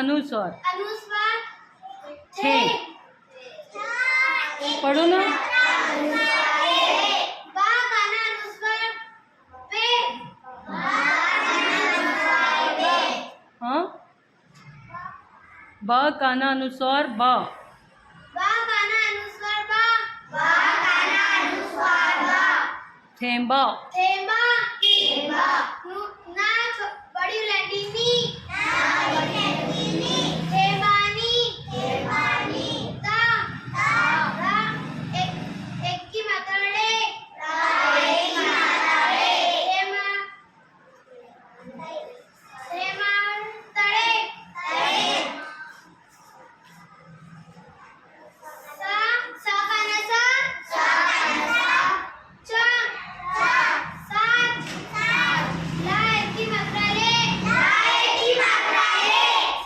अनुस्वार अनुस्वार थे। पढ़ो ना। बा काना अनुस्वार पे। हाँ, ब काना अनुस्वार ब। बा काना अनुस्वार बा। थेंबा थेंबा ना बड़ी लैंडी नी। थेंबानी ता रा एक की मात्रा ले। तड़े सा काना सा चा सात ला एक की मात्रा ले।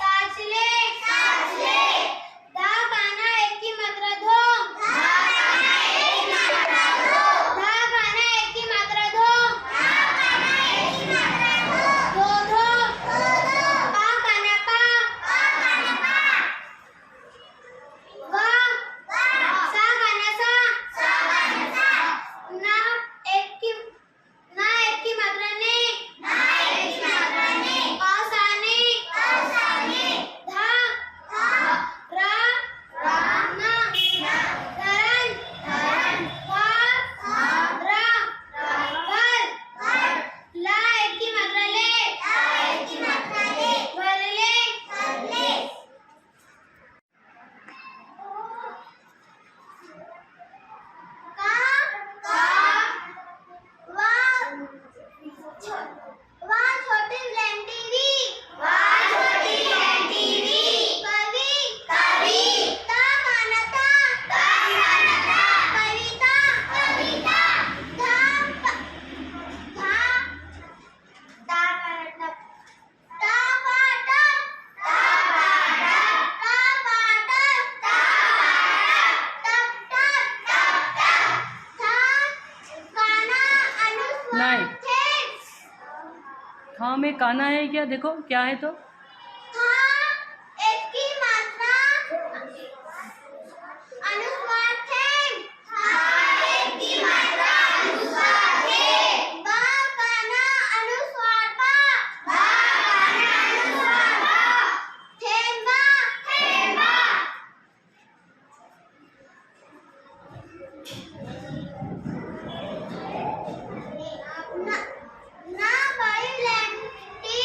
साचले धा काना एक की मात्रा धो। धा काना एक की मात्रा धो। धो पा काना पा। वा सा काना सा। ना एक की मात्रा ने। पासाने धा रा ना धरन वा रा घर ला एक की मात्रा ले। भरले वा छोटी लैंडी कवि ता काना ता। कविता धा धा ता काना टप। ता पाटप टप था काना अनुस्वार नहीं। थे। था में काना है क्या? देखो क्या है तो। था एक की मात्रा अनुस्वार थे। बा काना अनुस्वार बा। थेंबा ना बड़ी लैंडी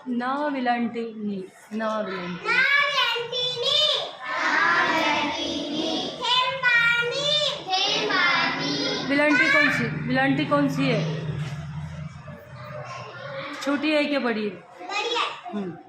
न विलंटिनी, न विलंटिनी। विलंटी कौन सी है? छोटी है क्या बड़ी है? बढ़िया।